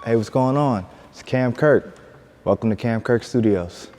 Hey, what's going on? It's Cam Kirk. Welcome to Cam Kirk Studios.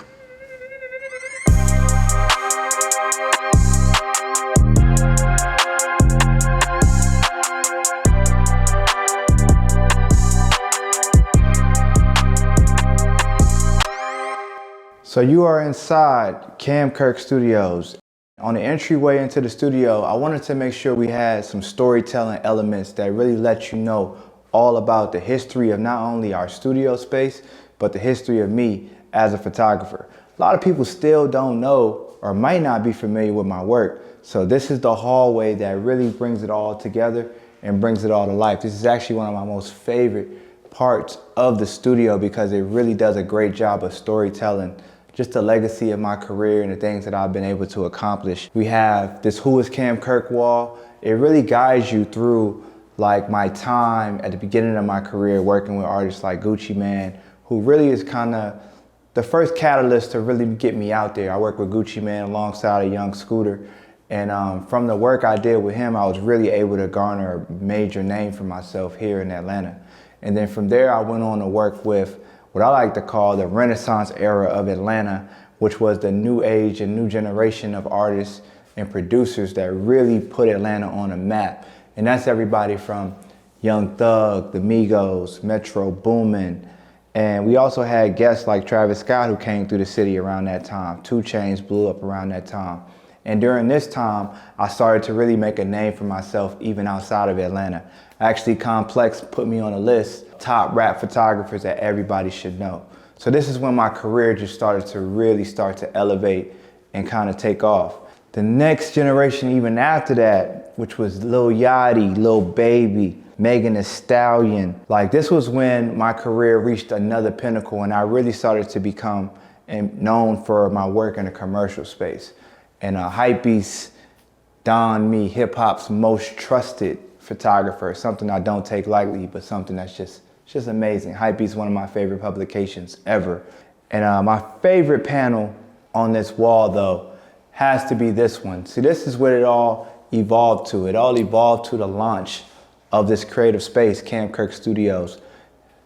So you are inside Cam Kirk Studios. On the entryway into the studio, I wanted to make sure we had some storytelling elements that really let you know all about the history of not only our studio space, but the history of me as a photographer. A lot of people still don't know or might not be familiar with my work. So this is the hallway that really brings it all together and brings it all to life. This is actually one of my most favorite parts of the studio because it really does a great job of storytelling just the legacy of my career and the things that I've been able to accomplish. We have this Who is Cam Kirk wall. It really guides you through like my time at the beginning of my career working with artists like Gucci Mane, who really is kind of the first catalyst to really get me out there. I worked with Gucci Mane alongside a young Scooter. And from the work I did with him, I was really able to garner a major name for myself here in Atlanta. And then from there, I went on to work with what I like to call the Renaissance era of Atlanta, which was the new age and new generation of artists and producers that really put Atlanta on a map. And that's everybody from Young Thug, the Migos, Metro Boomin. And we also had guests like Travis Scott who came through the city around that time. 2 Chainz blew up around that time. And during this time, I started to really make a name for myself even outside of Atlanta. Actually, Complex put me on a list, top rap photographers that everybody should know. So this is when my career just started to really start to elevate and kind of take off. The next generation even after that, which was Lil Yachty, Lil Baby, Megan Thee Stallion. Like this was when my career reached another pinnacle and I really started to become known for my work in the commercial space. And Hypebeast donned me hip hop's most trusted photographer, something I don't take lightly, but something that's just amazing. Hypebeast is one of my favorite publications ever. And my favorite panel on this wall though, has to be this one. See, this is what it all evolved to. It all evolved to the launch of this creative space, Cam Kirk Studios.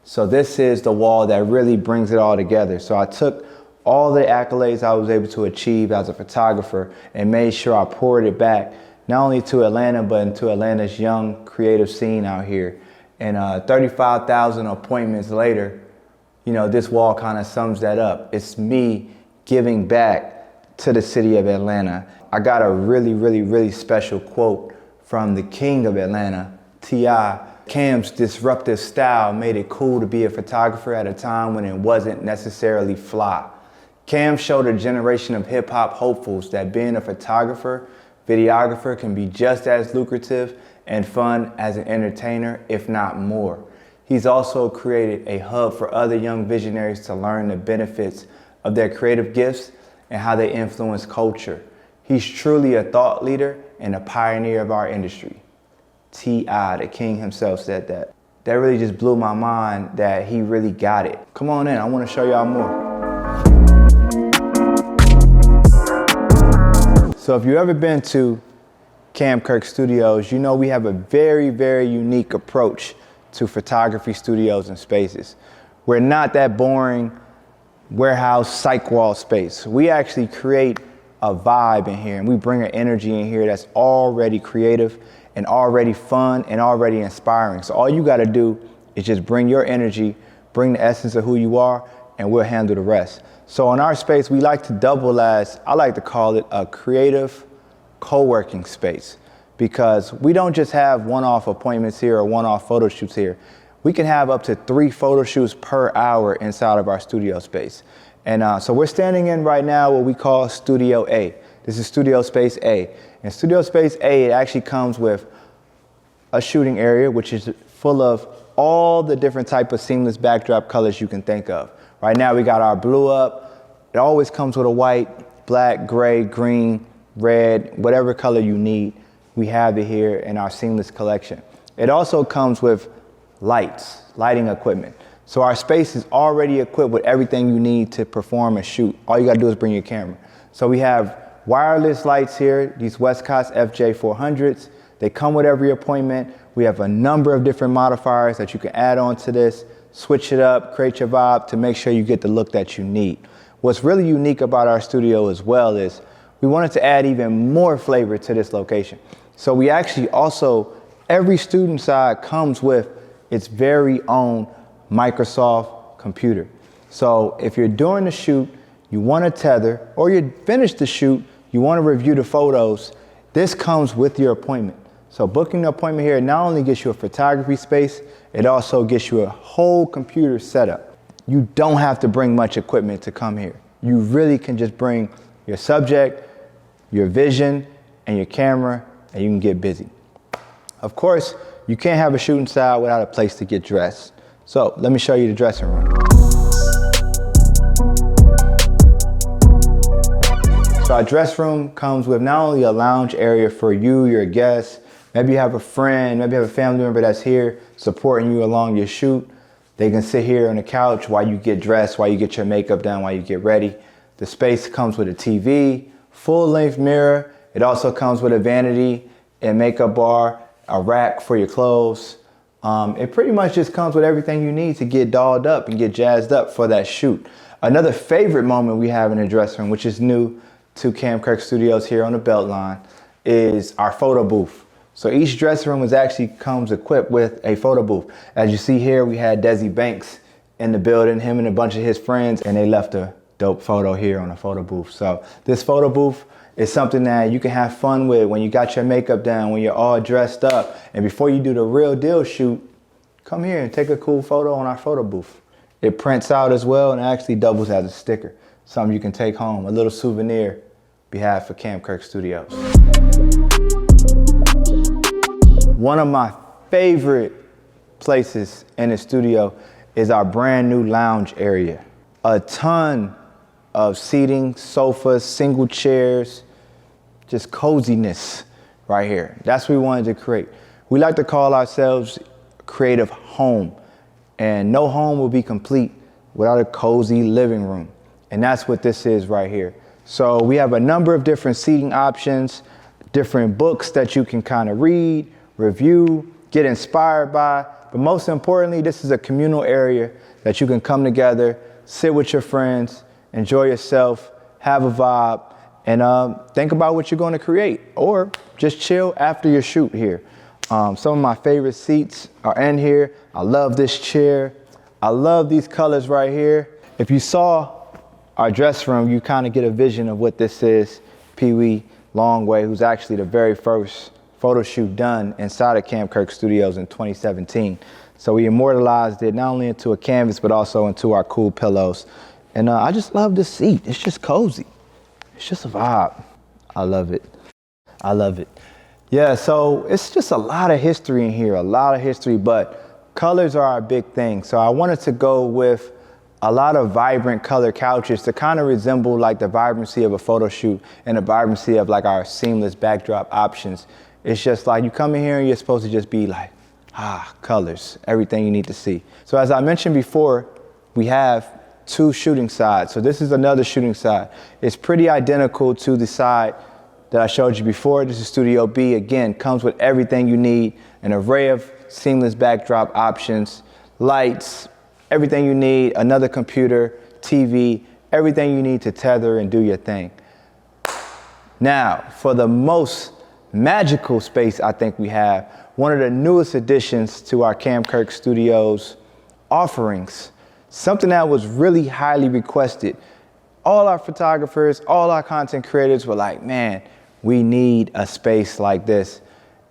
So this is the wall that really brings it all together. So I took all the accolades I was able to achieve as a photographer and made sure I poured it back, not only to Atlanta, but into Atlanta's young creative scene out here. And 35,000 appointments later, you know, this wall kind of sums that up. It's me giving back to the city of Atlanta. I got a really special quote from the king of Atlanta, T.I. Cam's disruptive style made it cool to be a photographer at a time when it wasn't necessarily fly. Cam showed a generation of hip hop hopefuls that being a photographer, videographer can be just as lucrative and fun as an entertainer, if not more. He's also created a hub for other young visionaries to learn the benefits of their creative gifts and how they influence culture. He's truly a thought leader and a pioneer of our industry. T.I., the king himself, said that. That really just blew my mind that he really got it. Come on in, I want to show y'all more. So if you've ever been to Cam Kirk Studios, you know we have a very unique approach to photography studios and spaces. We're not that boring warehouse Psych Wall space. We actually create a vibe in here and we bring an energy in here that's already creative and already fun and already inspiring. So all you gotta do is just bring your energy, bring the essence of who you are, and we'll handle the rest. So in our space, we like to double as, I like to call it a creative co-working space, because we don't just have one-off appointments here or one-off photo shoots here. We can have up to 3 photo shoots per hour inside of our studio space. And so we're standing in right now what we call Studio A. This is Studio Space A. And Studio Space A, it actually comes with a shooting area, which is full of all the different type of seamless backdrop colors you can think of. Right now we got our blue up. It always comes with a white, black, gray, green, red, whatever color you need. We have it here in our seamless collection. It also comes with lights, lighting equipment. So our space is already equipped with everything you need to perform a shoot. All you gotta do is bring your camera. So we have wireless lights here, these Westcott's FJ400s. They come with every appointment. We have a number of different modifiers that you can add on to this switch it up, create your vibe to make sure you get the look that you need. What's really unique about our studio as well is we wanted to add even more flavor to this location. So we actually also, every student side comes with its very own Microsoft computer. So if you're doing the shoot, you want to tether, or you finish the shoot, you want to review the photos, this comes with your appointment. So booking an appointment here not only gets you a photography space, it also gets you a whole computer setup. You don't have to bring much equipment to come here. You really can just bring your subject, your vision, and your camera, and you can get busy. Of course, you can't have a shooting style without a place to get dressed. So let me show you the dressing room. So our dress room comes with not only a lounge area for you, your guests, maybe you have a friend, maybe you have a family member that's here supporting you along your shoot. They can sit here on the couch while you get dressed, while you get your makeup done, while you get ready. The space comes with a TV, full-length mirror. It also comes with a vanity and makeup bar, a rack for your clothes. It pretty much just comes with everything you need to get dolled up and get jazzed up for that shoot. Another favorite moment we have in the dressing room, which is new to Cam Kirk Studios here on the Beltline, is our photo booth. So each dressing room comes equipped with a photo booth. As you see here, we had Desi Banks in the building, him and a bunch of his friends, and they left a dope photo here on the photo booth. So this photo booth is something that you can have fun with when you got your makeup done, when you're all dressed up, and before you do the real deal shoot, come here and take a cool photo on our photo booth. It prints out as well and actually doubles as a sticker. Something you can take home, a little souvenir, behalf of Cam Kirk Studios. One of my favorite places in the studio is our brand new lounge area. A ton of seating, sofas, single chairs, just coziness right here. That's what we wanted to create. We like to call ourselves creative home, and no home will be complete without a cozy living room. And that's what this is right here. So we have a number of different seating options, different books that you can kind of read, review, get inspired by. But most importantly, this is a communal area that you can come together, sit with your friends, enjoy yourself, have a vibe, and think about what you're going to create, or just chill after your shoot here. Some of my favorite seats are in here. I love this chair. I love these colors right here. If you saw our dress room, you kind of get a vision of what this is. Pee Wee Longway, who's actually the very first photo shoot done inside of Cam Kirk Studios in 2017. So we immortalized it not only into a canvas, but also into our cool pillows. And I just love this seat. It's just cozy. It's just a vibe. I love it. I love it. Yeah, so it's just a lot of history in here, a lot of history, but colors are our big thing. So I wanted to go with a lot of vibrant color couches to kind of resemble like the vibrancy of a photo shoot and the vibrancy of like our seamless backdrop options. It's just like you come in here and you're supposed to just be like, colors, everything you need to see. So as I mentioned before, we have two shooting sides. So this is another shooting side. It's pretty identical to the side that I showed you before. This is Studio B. Again, comes with everything you need, an array of seamless backdrop options, lights, everything you need, another computer, TV, everything you need to tether and do your thing. Now, for the most magical space I think we have, one of the newest additions to our Cam Kirk Studios offerings, something that was really highly requested. All our photographers, all our content creators were like, man, we need a space like this.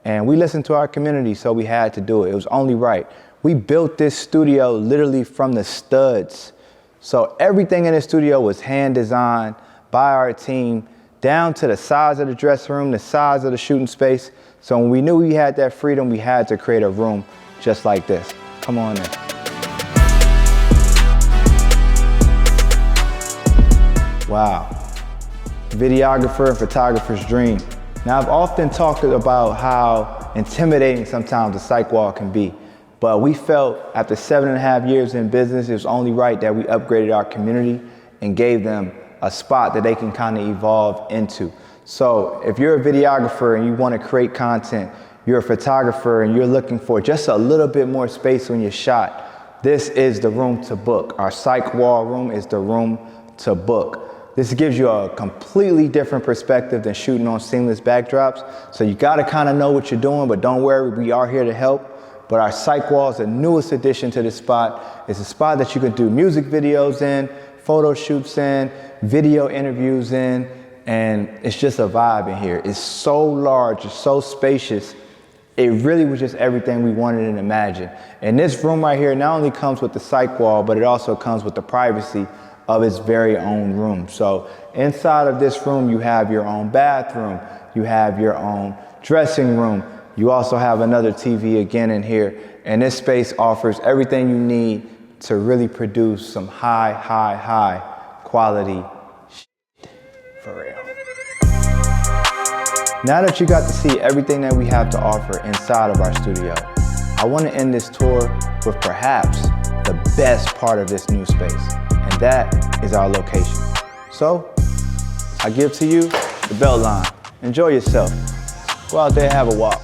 And we listened to our community, so we had to do it. It was only right. We built this studio literally from the studs. So everything in the studio was hand designed by our team, down to the size of the dressing room, the size of the shooting space. So when we knew we had that freedom, we had to create a room just like this. Come on in. Wow. Videographer and photographer's dream. Now, I've often talked about how intimidating sometimes the Psych Wall can be, but we felt after 7.5 years in business, it was only right that we upgraded our community and gave them a spot that they can kind of evolve into. So if you're a videographer and you want to create content, you're a photographer and you're looking for just a little bit more space on your shot, this is the room to book. Our Psych Wall room is the room to book. This gives you a completely different perspective than shooting on seamless backdrops. So you gotta kind of know what you're doing, but don't worry, we are here to help. But our Psych Wall is the newest addition to this spot. It's a spot that you can do music videos in, photo shoots in, video interviews in, and it's just a vibe in here. It's so large, it's so spacious. It really was just everything we wanted and imagined. And this room right here not only comes with the Psych Wall, but it also comes with the privacy of its very own room. So inside of this room, you have your own bathroom, you have your own dressing room, you also have another TV again in here, and this space offers everything you need to really produce some high quality shit, for real. Now that you got to see everything that we have to offer inside of our studio, I want to end this tour with perhaps the best part of this new space, and that is our location. So, I give to you the belt line. Enjoy yourself. Go out there and have a walk.